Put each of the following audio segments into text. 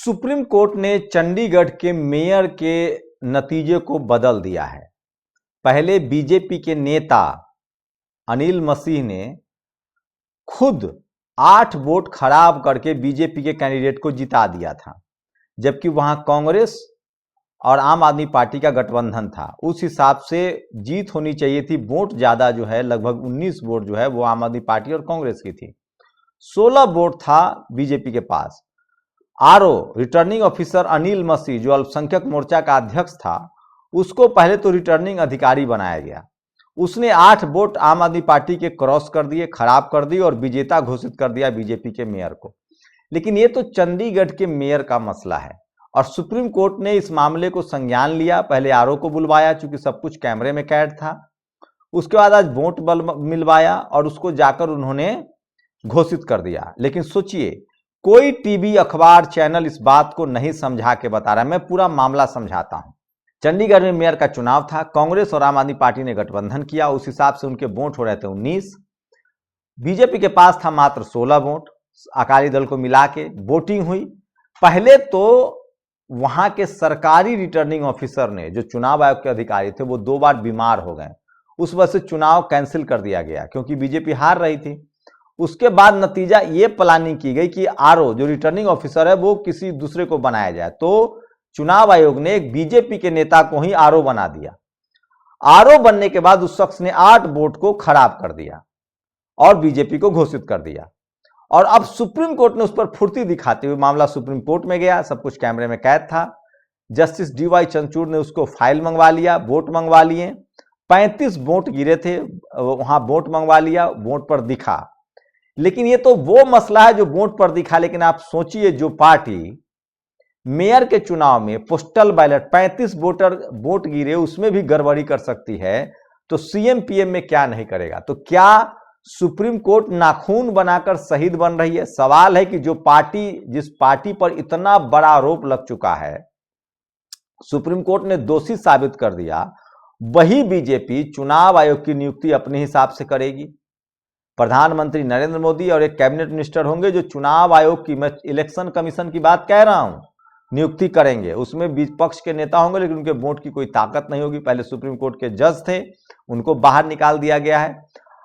Supreme court ने चंडीगढ़ के mayor के नतीजे को बदल दिया है। पहले बीजेपी के नेता अनिल मसीह ने खुद 8 वोट खराब करके बीजेपी के कैंडिडेट को जिता दिया था, जबकि वहां कांग्रेस और आम आदमी पार्टी का गठबंधन था। उस हिसाब से जीत होनी चाहिए थी। वोट ज्यादा जो है, लगभग 19 वोट जो है वो आम आदमी पार्टी और कांग्रेस की थी। 16 वोट था बीजेपी के पास। आरओ रिटर्निंग ऑफिसर अनिल मसीह, जो अल्पसंख्यक मोर्चा का अध्यक्ष था, उसको पहले तो रिटर्निंग अधिकारी बनाया गया। उसने 8 वोट आम आदमी पार्टी के क्रॉस कर दिए, खराब कर दिए और विजेता घोषित कर दिया बीजेपी के मेयर को। लेकिन ये तो चंडीगढ़ के मेयर का मसला है और सुप्रीम कोर्ट ने इस मामले को संज्ञान लिया। पहले आरओ को बुलवाया, चूंकि सब कुछ कैमरे में कैद था। उसके बाद आज वोट मिलवाया और उसको जाकर उन्होंने घोषित कर दिया। लेकिन सोचिए, कोई टीवी, अखबार, चैनल इस बात को नहीं समझा के बता रहा है। मैं पूरा मामला समझाता हूं। चंडीगढ़ में मेयर का चुनाव था। कांग्रेस और आम आदमी पार्टी ने गठबंधन किया। उस हिसाब से उनके वोट हो रहे थे 19। बीजेपी के पास था मात्र 16 वोट। अकाली दल को मिला के वोटिंग हुई। पहले तो वहां के सरकारी रिटर्निंग ऑफिसर ने, जो चुनाव आयोग के अधिकारी थे, वो 2 बार बीमार हो गए। उस वजह से चुनाव कैंसिल कर दिया गया क्योंकि बीजेपी हार रही थी। उसके बाद नतीजा ये प्लानिंग की गई कि आरओ, जो रिटर्निंग ऑफिसर है, वो किसी दूसरे को बनाया जाए। तो चुनाव आयोग ने एक बीजेपी के नेता को ही आरओ बना दिया। आरओ बनने के बाद उस शख्स ने 8 वोट को खराब कर दिया और बीजेपी को घोषित कर दिया। और अब सुप्रीम कोर्ट ने उस पर फुर्ती दिखाते हुए मामला सुप्रीम कोर्ट में गया। सब कुछ कैमरे में कैद था। जस्टिस डीवाई चंद्रचूड़ ने उसको फाइल मंगवा लिया, वोट मंगवा लिए। 35 वोट गिरे थे, वहां वोट मंगवा लिया, वोट पर दिखा। लेकिन ये तो वो मसला है जो वोट पर दिखा। लेकिन आप सोचिए, जो पार्टी मेयर के चुनाव में पोस्टल बैलेट 35 वोट गिरे, उसमें भी गड़बड़ी कर सकती है, तो सीएम पीएम में क्या नहीं करेगा। तो क्या सुप्रीम कोर्ट नाखून बनाकर शहीद बन रही है? सवाल है कि जिस पार्टी पर इतना बड़ा आरोप लग चुका है, सुप्रीम कोर्ट ने दोषी साबित कर दिया, वही बीजेपी चुनाव आयोग की नियुक्ति अपने हिसाब से करेगी। प्रधानमंत्री नरेंद्र मोदी और एक कैबिनेट मिनिस्टर होंगे जो चुनाव आयोग की, मैं इलेक्शन कमीशन की बात कह रहा हूं, नियुक्ति करेंगे। उसमें विपक्ष के नेता होंगे, लेकिन उनके वोट की कोई ताकत नहीं होगी। पहले सुप्रीम कोर्ट के जज थे, उनको बाहर निकाल दिया गया है।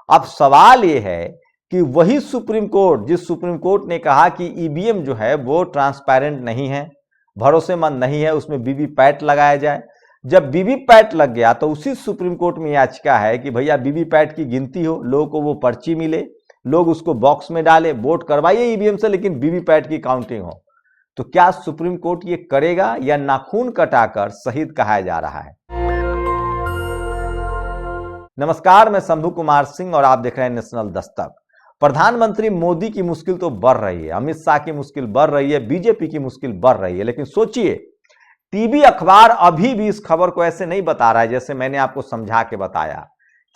अब सवाल यह है कि वही सुप्रीम कोर्ट, जिस सुप्रीम कोर्ट ने कहा कि ईवीएम जो है वो ट्रांसपेरेंट नहीं है, भरोसेमंद नहीं है, उसमें वीवीपैट लगाया जाए। जब वीवीपैट लग गया तो उसी सुप्रीम कोर्ट में याचिका है कि भैया वीवीपैट की गिनती हो, लोगों को वो पर्ची मिले, लोग उसको बॉक्स में डाले, वोट करवाइए ईवीएम से, लेकिन वीवीपैट की काउंटिंग हो। तो क्या सुप्रीम कोर्ट ये करेगा या नाखून कटाकर शहीद कहा जा रहा है? नमस्कार, मैं शंभू कुमार सिंह और आप देख रहे हैं नेशनल दस्तक। प्रधानमंत्री मोदी की मुश्किल तो बढ़ रही है, अमित शाह की मुश्किल बढ़ रही है, बीजेपी की मुश्किल बढ़ रही है। लेकिन सोचिए, टीवी, अखबार अभी भी इस खबर को ऐसे नहीं बता रहा है जैसे मैंने आपको समझा के बताया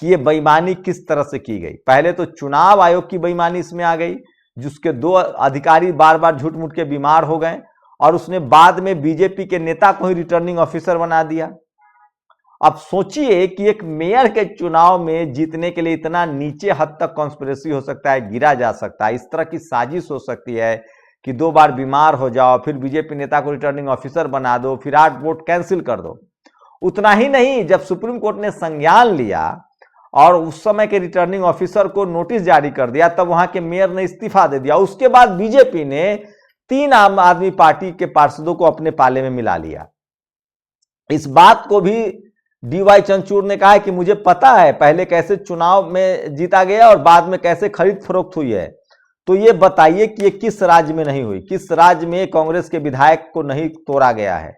कि ये बेईमानी किस तरह से की गई। पहले तो चुनाव आयोग की बेईमानी इसमें आ गई, जिसके 2 अधिकारी बार बार झूठ मूठ के बीमार हो गए और उसने बाद में बीजेपी के नेता को ही रिटर्निंग ऑफिसर बना दिया। अब सोचिए कि एक मेयर के चुनाव में जीतने के लिए इतना नीचे हद तक कॉन्स्पिरेसी हो सकता है, गिरा जा सकता है, इस तरह की साजिश हो सकती है कि 2 बार बीमार हो जाओ, फिर बीजेपी नेता को रिटर्निंग ऑफिसर बना दो, फिर 8 वोट कैंसिल कर दो। उतना ही नहीं, जब सुप्रीम कोर्ट ने संज्ञान लिया और उस समय के रिटर्निंग ऑफिसर को नोटिस जारी कर दिया, तब वहां के मेयर ने इस्तीफा दे दिया। उसके बाद बीजेपी ने 3 आम आदमी पार्टी के पार्षदों को अपने पाले में मिला लिया। इस बात को भी डीवाई चंद्रचूड़ ने कहा है कि मुझे पता है पहले कैसे चुनाव में जीता गया और बाद में कैसे खरीद फरोख्त हुई है। तो ये बताइए कि ये किस राज्य में नहीं हुई, किस राज्य में कांग्रेस के विधायक को नहीं तोड़ा गया है,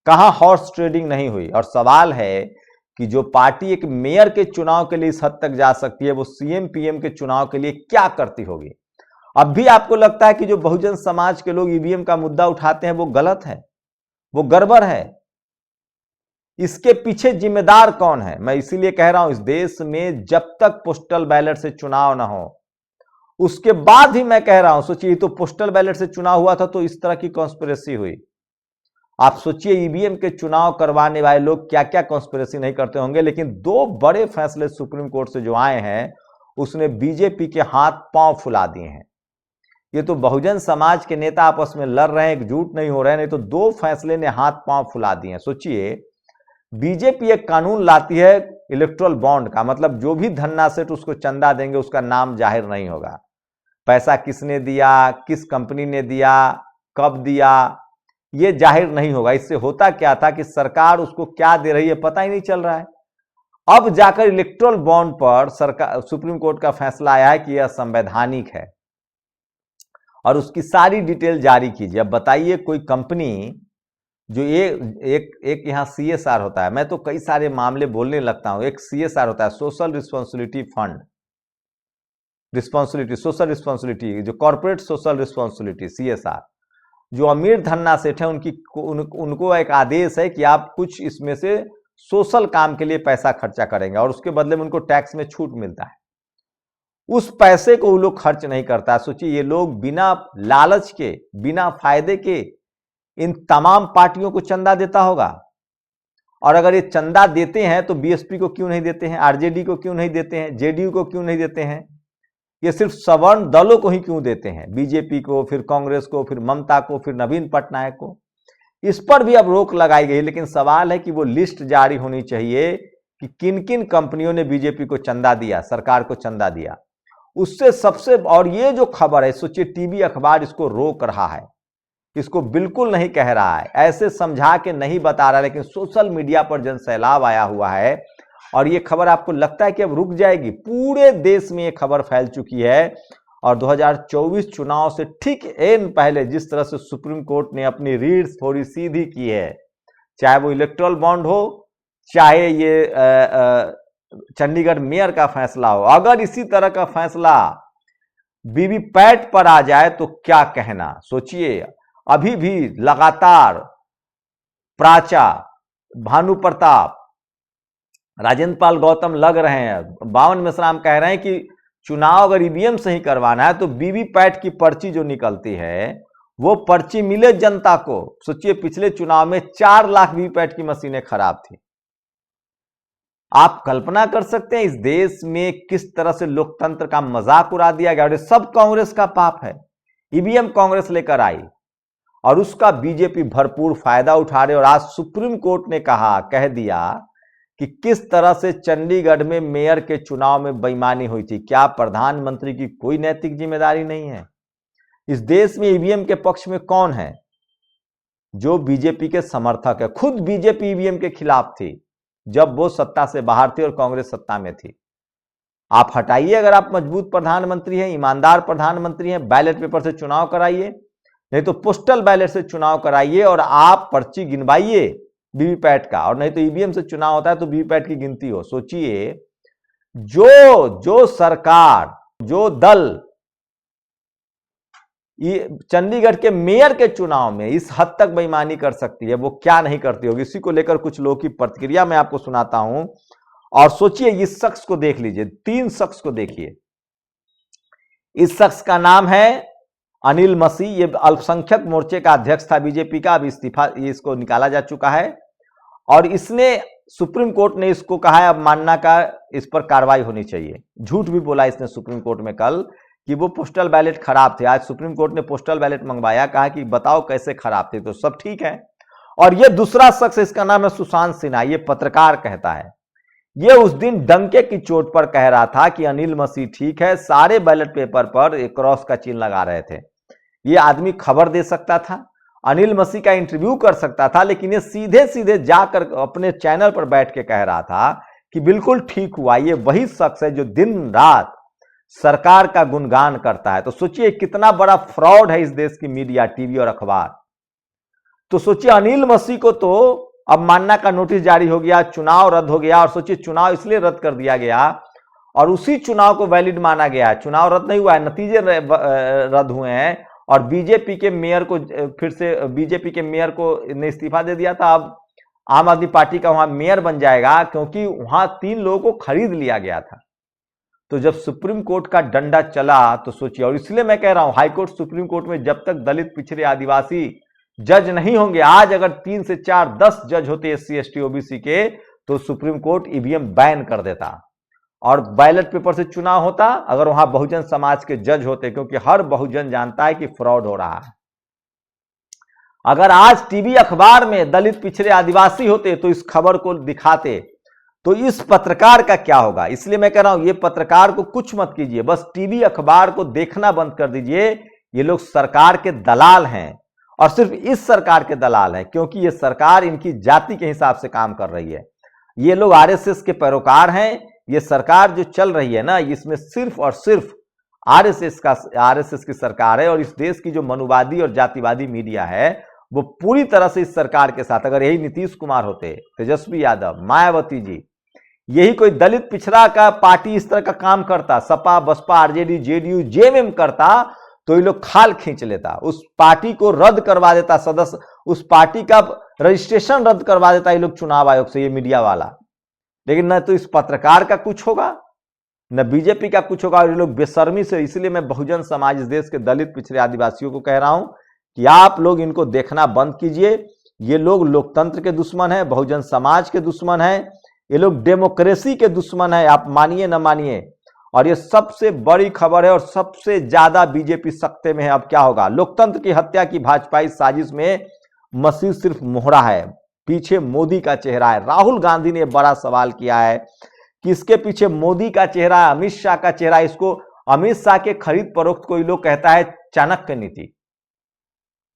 कहां हॉर्स ट्रेडिंग नहीं हुई। और सवाल है कि जो पार्टी एक मेयर के चुनाव के लिए इस हद तक जा सकती है, वो सीएम पीएम के चुनाव के लिए क्या करती होगी। अब भी आपको लगता है कि जो बहुजन समाज के लोग ईवीएम का मुद्दा उठाते हैं वो गलत है, वो गड़बड़ है? इसके पीछे जिम्मेदार कौन है? मैं इसीलिए कह रहा हूं, इस देश में जब तक पोस्टल बैलेट से चुनाव ना हो, उसके बाद ही मैं कह रहा हूं, सोचिए, तो पोस्टल बैलेट से चुनाव हुआ था तो इस तरह की कॉन्स्पिरेसी हुई। आप सोचिए, ईवीएम के चुनाव करवाने वाले लोग क्या क्या कॉन्स्पिरेसी नहीं करते होंगे। लेकिन 2 बड़े फैसले सुप्रीम कोर्ट से जो आए हैं, उसने बीजेपी के हाथ पांव फुला दिए हैं। ये तो बहुजन समाज के नेता आपस में लड़ रहे हैं, एकजुट नहीं हो रहे हैं, नहीं तो दो फैसले ने हाथ पांव फुला दिए हैं। सोचिए, बीजेपी एक कानून लाती है इलेक्ट्रल बॉन्ड का, मतलब जो भी धन्ना सेठ उसको चंदा देंगे उसका नाम जाहिर नहीं होगा, पैसा किसने दिया, किस कंपनी ने दिया, कब दिया, ये जाहिर नहीं होगा। इससे होता क्या था कि सरकार उसको क्या दे रही है पता ही नहीं चल रहा है। अब जाकर इलेक्ट्रल बॉन्ड पर सरकार, सुप्रीम कोर्ट का फैसला आया है कि यह संवैधानिक है और उसकी सारी डिटेल जारी कीजिए। अब बताइए, कोई कंपनी जो एक यहाँ CSR होता है, मैं तो कई सारे मामले बोलने लगता हूं, एक CSR होता है, social responsibility fund, social responsibility, जो कॉर्पोरेट सोशल रिस्पॉन्सिबिलिटी CSR, जो अमीर धन्ना सेठ है उनको एक आदेश है कि आप कुछ इसमें से सोशल काम के लिए पैसा खर्चा करेंगे और उसके बदले में उनको टैक्स में छूट मिलता है। उस पैसे को वो लोग खर्च नहीं करता। सोचिए, ये लोग बिना लालच के, बिना फायदे के इन तमाम पार्टियों को चंदा देता होगा। और अगर ये चंदा देते हैं तो BSP को क्यों नहीं देते हैं, RJD को क्यों नहीं देते हैं, JDU को क्यों नहीं देते हैं, ये सिर्फ सवर्ण दलों को ही क्यों देते हैं, BJP को, फिर कांग्रेस को, फिर ममता को, फिर नवीन पटनायक को। इस पर भी अब रोक लगाई गई, लेकिन सवाल है कि वो लिस्ट जारी होनी चाहिए कि किन किन कंपनियों ने BJP को चंदा दिया, सरकार को चंदा दिया। उससे सबसे, और ये जो खबर है, सोचिए टीवी अखबार इसको रोक रहा है, इसको बिल्कुल नहीं कह रहा है, ऐसे समझा के नहीं बता रहा है, लेकिन सोशल मीडिया पर जन सैलाब आया हुआ है और ये खबर आपको लगता है कि अब रुक जाएगी। पूरे देश में ये खबर फैल चुकी है और 2024 चुनाव से ठीक एन पहले जिस तरह से सुप्रीम कोर्ट ने अपनी रीढ़ थोड़ी सीधी की है, चाहे वो इलेक्ट्रल बॉन्ड हो, चाहे ये चंडीगढ़ मेयर का फैसला हो, अगर इसी तरह का फैसला वीवीपैट पर आ जाए तो क्या कहना। सोचिए, अभी भी लगातार प्राचा, भानु प्रताप, राजेंद्र पाल गौतम लग रहे हैं। बावन मिश्राम कह रहे हैं कि चुनाव अगर ईवीएम से ही करवाना है तो वीवीपैट की पर्ची जो निकलती है वो पर्ची मिले जनता को। सोचिए, पिछले चुनाव में 4 लाख वीवीपैट की मशीनें खराब थी। आप कल्पना कर सकते हैं इस देश में किस तरह से लोकतंत्र का मजाक उड़ा दिया गया। और ये सब कांग्रेस का पाप है। ईवीएम कांग्रेस लेकर आई और उसका बीजेपी भरपूर फायदा उठा रहे। और आज सुप्रीम कोर्ट ने कह दिया कि किस तरह से चंडीगढ़ में मेयर के चुनाव में बेईमानी हुई थी। क्या प्रधानमंत्री की कोई नैतिक जिम्मेदारी नहीं है? इस देश में ईवीएम के पक्ष में कौन है? जो बीजेपी के समर्थक है। खुद बीजेपी ईवीएम के खिलाफ थी जब वो सत्ता से बाहर थी और कांग्रेस सत्ता में थी। आप हटाइए, अगर आप मजबूत प्रधानमंत्री हैं, ईमानदार प्रधानमंत्री हैं, बैलेट पेपर से चुनाव कराइए, नहीं तो पोस्टल बैलेट से चुनाव कराइए और आप पर्ची गिनवाइए वीवीपैट का। और नहीं तो ईवीएम से चुनाव होता है तो वीवीपैट की गिनती हो। सोचिए, जो सरकार, जो दल चंडीगढ़ के मेयर के चुनाव में इस हद तक बेईमानी कर सकती है, वो क्या नहीं करती होगी। इसी को लेकर कुछ लोगों की प्रतिक्रिया मैं आपको सुनाता हूं। और सोचिए, इस शख्स को देख लीजिए, 3 शख्स को देखिए। इस शख्स का नाम है अनिल मसीह। ये अल्पसंख्यक मोर्चे का अध्यक्ष था बीजेपी का, अब इस्तीफा इसको निकाला जा चुका है। और इसने, सुप्रीम कोर्ट ने इसको कहा है अब मानना का इस पर कार्रवाई होनी चाहिए। झूठ भी बोला इसने सुप्रीम कोर्ट में कल कि वो पोस्टल बैलेट खराब थे। आज सुप्रीम कोर्ट ने पोस्टल बैलेट मंगवाया, कहा कि बताओ कैसे खराब थे, तो सब ठीक है। और ये दूसरा शख्स, इसका नाम है सुशांत सिन्हा। ये पत्रकार कहता है, ये उस दिन डंके की चोट पर कह रहा था कि अनिल मसीह ठीक है, सारे बैलेट पेपर पर एक क्रॉस का चिन्ह लगा रहे थे। ये आदमी खबर दे सकता था, अनिल मसीह का इंटरव्यू कर सकता था, लेकिन ये सीधे सीधे जाकर अपने चैनल पर बैठ के कह रहा था कि बिल्कुल ठीक हुआ। ये वही शख्स है जो दिन रात सरकार का गुणगान करता है। तो सोचिए कितना बड़ा फ्रॉड है इस देश की मीडिया, टीवी और अखबार। तो सोचिए, अनिल मसीह को तो अब मानना का नोटिस जारी हो गया, चुनाव रद्द हो गया। और सोचिए, चुनाव इसलिए रद्द कर दिया गया और उसी चुनाव को वैलिड माना गया है। चुनाव रद्द नहीं हुआ है, नतीजे रद्द हुए हैं। और बीजेपी के मेयर को फिर से, बीजेपी के मेयर को ने इस्तीफा दे दिया था। अब आम आदमी पार्टी का वहां मेयर बन जाएगा, क्योंकि वहां 3 लोगों को खरीद लिया गया था। तो जब सुप्रीम कोर्ट का डंडा चला तो सोचिए, और इसलिए मैं कह रहा हूं हाईकोर्ट, सुप्रीम कोर्ट में जब तक दलित, पिछड़े, आदिवासी जज नहीं होंगे, आज अगर 3 से 4, 10 जज होते SC ST OBC के, तो सुप्रीम कोर्ट ईवीएम बैन कर देता। और बैलेट पेपर से चुनाव होता अगर वहां बहुजन समाज के जज होते, क्योंकि हर बहुजन जानता है कि फ्रॉड हो रहा है। अगर आज टीवी अखबार में दलित पिछड़े आदिवासी होते तो इस खबर को दिखाते, तो इस पत्रकार का क्या होगा। इसलिए मैं कह रहा हूं ये पत्रकार को कुछ मत कीजिए, बस टीवी अखबार को देखना बंद कर दीजिए। ये लोग सरकार के दलाल हैं और सिर्फ इस सरकार के दलाल हैं, क्योंकि ये सरकार इनकी जाति के हिसाब से काम कर रही है। ये लोग आरएसएस के पैरोकार हैं। ये सरकार जो चल रही है ना, इसमें सिर्फ और सिर्फ आरएसएस की सरकार है। और इस देश की जो मनुवादी और जातिवादी मीडिया है वो पूरी तरह से इस सरकार के साथ, अगर यही नीतीश कुमार होते, तेजस्वी यादव, मायावती जी, यही कोई दलित पिछड़ा का पार्टी इस तरह का काम करता, सपा बसपा आरजेडी जेडीयू जेएमएम करता, तो ये लोग खाल खींच लेता, उस पार्टी को रद्द करवा देता, सदस्य उस पार्टी का रजिस्ट्रेशन रद्द करवा देता ये लोग चुनाव आयोग से, ये मीडिया वाला। लेकिन न तो इस पत्रकार का कुछ होगा, न बीजेपी का कुछ होगा, और ये लोग बेशर्मी से। इसलिए मैं बहुजन समाज, इस देश के दलित पिछड़े आदिवासियों को कह रहा हूं कि आप लोग इनको देखना बंद कीजिए। ये लोग लोकतंत्र के दुश्मन हैं, बहुजन समाज के दुश्मन हैं, ये लोग डेमोक्रेसी के दुश्मन हैं, आप मानिए न मानिए। और ये सबसे बड़ी खबर है और सबसे ज्यादा बीजेपी सत्ते में है। अब क्या होगा? लोकतंत्र की हत्या की भाजपाई साजिश में मसीह सिर्फ मोहरा है, पीछे मोदी का चेहरा है। राहुल गांधी ने बड़ा सवाल किया है कि इसके पीछे मोदी का चेहरा है, अमित शाह का चेहरा है। इसको अमित शाह के खरीद फरोख्त को ये लोग कहता है चाणक्य नीति।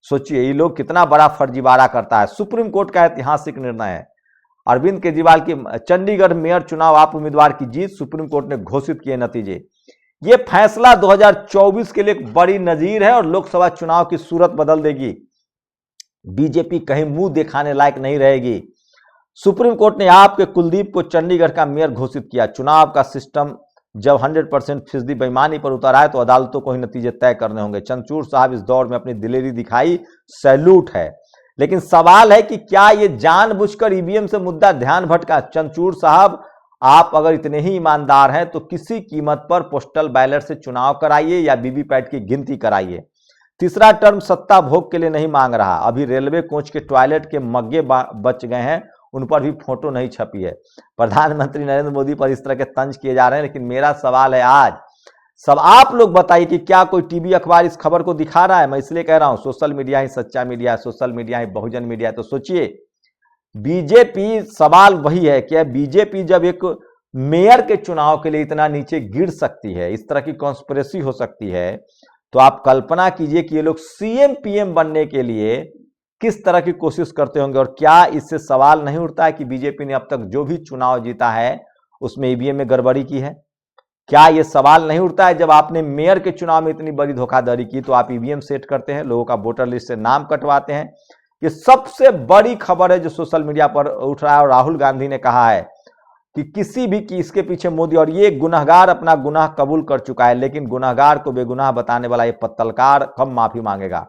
सोचिए ये लोग कितना बड़ा फर्जीवाड़ा करता है। सुप्रीम कोर्ट का ऐतिहासिक निर्णय है, अरविंद केजरीवाल की चंडीगढ़ मेयर चुनाव आप उम्मीदवार की जीत, सुप्रीम कोर्ट ने घोषित किए नतीजे। यह फैसला 2024 के लिए एक बड़ी नजीर है और लोकसभा चुनाव की सूरत बदल देगी। बीजेपी कहीं मुंह दिखाने लायक नहीं रहेगी। सुप्रीम कोर्ट ने आपके कुलदीप को चंडीगढ़ का मेयर घोषित किया। चुनाव का सिस्टम जब 100% फिजदी बेईमानी पर उतर आए तो अदालतों को ही नतीजे तय करने होंगे। चंद्रचूड़ साहब इस दौर में अपनी दिलेरी दिखाई, सैल्यूट है। लेकिन सवाल है कि क्या ये जानबूझकर ईवीएम से मुद्दा ध्यान भटका? चंद्रचूड़ साहब, आप अगर इतने ही ईमानदार हैं तो किसी कीमत पर पोस्टल बैलेट से चुनाव कराइए या वीवीपैट की गिनती कराइए। तीसरा टर्म सत्ता भोग के लिए नहीं मांग रहा। अभी रेलवे कोच के टॉयलेट के मग्गे बच गए हैं, उन पर भी फोटो नहीं छपी है। प्रधानमंत्री नरेंद्र मोदी पर इस तरह के तंज किए जा रहे हैं। लेकिन मेरा सवाल है आज, सब आप लोग बताइए कि क्या कोई टीवी अखबार इस खबर को दिखा रहा है? मैं इसलिए कह रहा हूं सोशल मीडिया ही सच्चा मीडिया है, सोशल मीडिया ही बहुजन मीडिया है। तो सोचिए बीजेपी, सवाल वही है कि बीजेपी जब एक मेयर के चुनाव के लिए इतना नीचे गिर सकती है, इस तरह की कॉन्स्पिरेसी हो सकती है, तो आप कल्पना कीजिए कि ये लोग सीएम पीएम बनने के लिए किस तरह की कोशिश करते होंगे। और क्या इससे सवाल नहीं उठता है कि बीजेपी ने अब तक जो भी चुनाव जीता है उसमें ईवीएम में गड़बड़ी की है? क्या यह सवाल नहीं उठता है जब आपने मेयर के चुनाव में इतनी बड़ी धोखाधड़ी की तो आप ईवीएम सेट करते हैं, लोगों का वोटर लिस्ट से नाम कटवाते हैं? ये सबसे बड़ी खबर है जो सोशल मीडिया पर उठ रहा है। और राहुल गांधी ने कहा है कि किसी भी की इसके पीछे मोदी, और ये गुनहगार अपना गुनाह कबूल कर चुका है, लेकिन गुनहगार को बेगुनाह बताने वाला ये पत्तलकार कब माफी मांगेगा?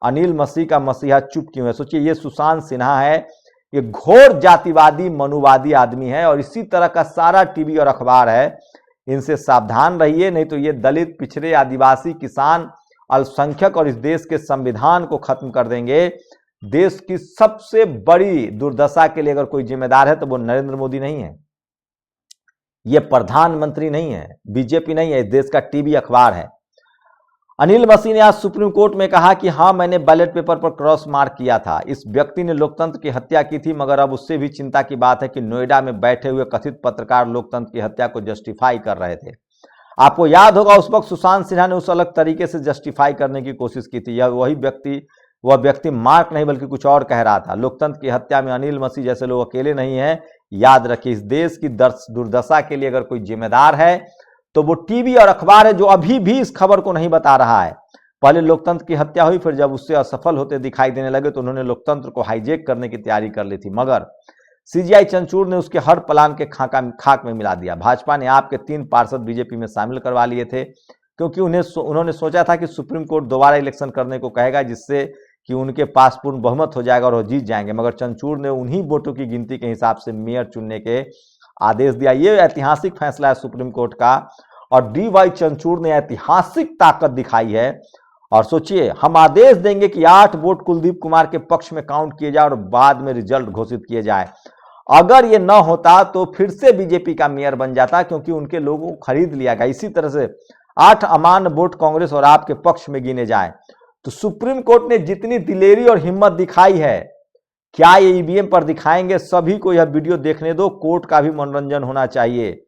अनिल मसीह का मसीहा चुप क्यों है? सोचिए ये सुशांत सिन्हा है, ये घोर जातिवादी मनुवादी आदमी है और इसी तरह का सारा टीवी और अखबार है। इनसे सावधान रहिए, नहीं तो ये दलित पिछड़े आदिवासी किसान अल्पसंख्यक और इस देश के संविधान को खत्म कर देंगे। देश की सबसे बड़ी दुर्दशा के लिए अगर कोई जिम्मेदार है तो वो नरेंद्र मोदी नहीं है, ये प्रधानमंत्री नहीं है, बीजेपी नहीं है, देश का टीवी अखबार है। अनिल मसीह ने आज सुप्रीम कोर्ट में कहा कि हाँ, मैंने बैलेट पेपर पर क्रॉस मार्क किया था। इस व्यक्ति ने लोकतंत्र की हत्या की थी, मगर अब उससे भी चिंता की बात है कि नोएडा में बैठे हुए कथित पत्रकार लोकतंत्र की हत्या को जस्टिफाई कर रहे थे। आपको याद होगा उस वक्त सुशांत सिन्हा ने उस अलग तरीके से जस्टिफाई करने की कोशिश की थी। वह व्यक्ति मार्क नहीं बल्कि कुछ और कह रहा था। लोकतंत्र की हत्या में अनिल मसीह जैसे लोग अकेले नहीं हैं। याद रखिए, इस देश की दुर्दशा के लिए अगर कोई जिम्मेदार है तो वो टीवी और अखबार है जो अभी भी इस खबर को नहीं बता रहा है। पहले लोकतंत्र की हत्या हुई, फिर जब उससे असफल होते दिखाई देने लगे तो उन्होंने लोकतंत्र को हाईजेक करने की तैयारी कर ली थी, मगर सीजीआई चंद्रचूड़ ने उसके हर प्लान के खाक में मिला दिया। भाजपा ने आपके 3 पार्षद बीजेपी में शामिल करवा लिए थे क्योंकि उन्होंने सोचा था कि सुप्रीम कोर्ट दोबारा इलेक्शन करने को कहेगा, जिससे कि उनके पास पूर्ण बहुमत हो जाएगा और वो जीत जाएंगे। मगर चंद्रचूड़ ने उन्हीं वोटों की गिनती के हिसाब से मेयर चुनने के आदेश दिया। ये ऐतिहासिक फैसला है सुप्रीम कोर्ट का और डीवाई चंद्रचूड़ ने ऐतिहासिक ताकत दिखाई है। और सोचिए, हम आदेश देंगे कि 8 वोट कुलदीप कुमार के पक्ष में काउंट किए जाए और बाद में रिजल्ट घोषित किए जाए। अगर ये ना होता तो फिर से बीजेपी का मेयर बन जाता, क्योंकि उनके लोगों को खरीद लिया गया। इसी तरह से 8 अमान्य वोट कांग्रेस और आपके पक्ष में गिने जाए तो सुप्रीम कोर्ट ने जितनी दिलेरी और हिम्मत दिखाई है, क्या ये ईवीएम पर दिखाएंगे? सभी को यह वीडियो देखने दो, कोर्ट का भी मनोरंजन होना चाहिए।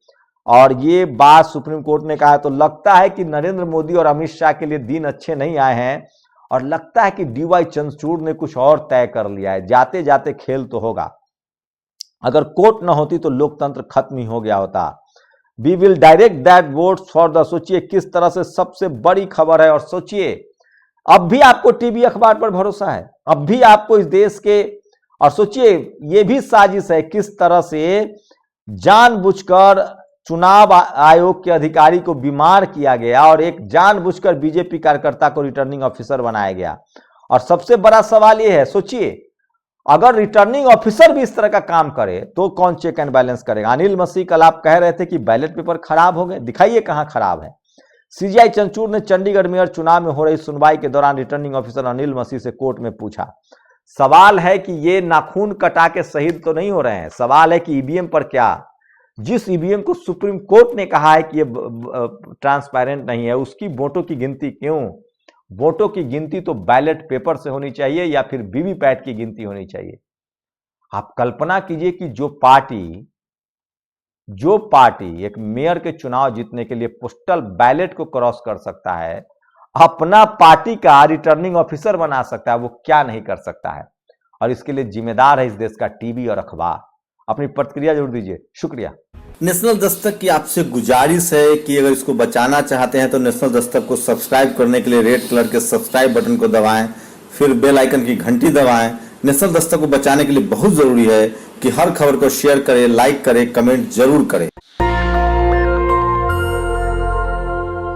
और ये बात सुप्रीम कोर्ट ने कहा, तो लगता है कि नरेंद्र मोदी और अमित शाह के लिए दिन अच्छे नहीं आए हैं, और लगता है कि डीवाई चंद्रचूड़ ने कुछ और तय कर लिया है। जाते जाते खेल तो होगा। अगर कोर्ट न होती तो लोकतंत्र खत्म ही हो गया होता। We will direct that votes for the, सोचिए किस तरह से सबसे बड़ी खबर है। और सोचिए अब भी आपको टीवी अखबार पर भरोसा है, अब भी आपको इस देश के, और सोचिए ये भी साजिश है किस तरह से जानबूझकर चुनाव आयोग के अधिकारी को बीमार किया गया और एक जानबूझकर बीजेपी कार्यकर्ता को रिटर्निंग ऑफिसर बनाया गया। और सबसे बड़ा सवाल यह है, सोचिए अगर रिटर्निंग ऑफिसर भी इस तरह का काम करे तो कौन चेक एंड बैलेंस करेगा? अनिल मसीह कल आप कह रहे थे कि बैलेट पेपर खराब हो गए, दिखाइए कहां खराब है। सीजीआई चंद्रचूड़ ने चंडीगढ़ मेयर चुनाव में हो रही सुनवाई के दौरान रिटर्निंग ऑफिसर अनिल मसीह से कोर्ट में पूछा। सवाल है कि ये नाखून कटा के शहीद तो नहीं हो रहे हैं, सवाल है कि ईवीएम पर क्या, जिस ईवीएम को सुप्रीम कोर्ट ने कहा है कि ये ट्रांसपेरेंट नहीं है, उसकी वोटों की गिनती क्यों? वोटों की गिनती तो बैलेट पेपर से होनी चाहिए या फिर वीवीपैट की गिनती होनी चाहिए। आप कल्पना कीजिए कि जो पार्टी एक मेयर के चुनाव जीतने के लिए पोस्टल बैलेट को क्रॉस कर सकता है, अपना पार्टी का रिटर्निंग ऑफिसर बना सकता है, वो क्या नहीं कर सकता है? और इसके लिए जिम्मेदार है इस देश का टीवी और अखबार। अपनी प्रतिक्रिया जरूर दीजिए, शुक्रिया। नेशनल दस्तक की आपसे गुजारिश है कि अगर इसको बचाना चाहते हैं तो नेशनल दस्तक को सब्सक्राइब करने के लिए रेड कलर के सब्सक्राइब बटन को दबाएं, फिर बेल आइकन की घंटी दबाएं। नेशनल दस्तक को बचाने के लिए बहुत जरूरी है कि हर खबर को शेयर करें, लाइक करें, कमेंट जरूर करें।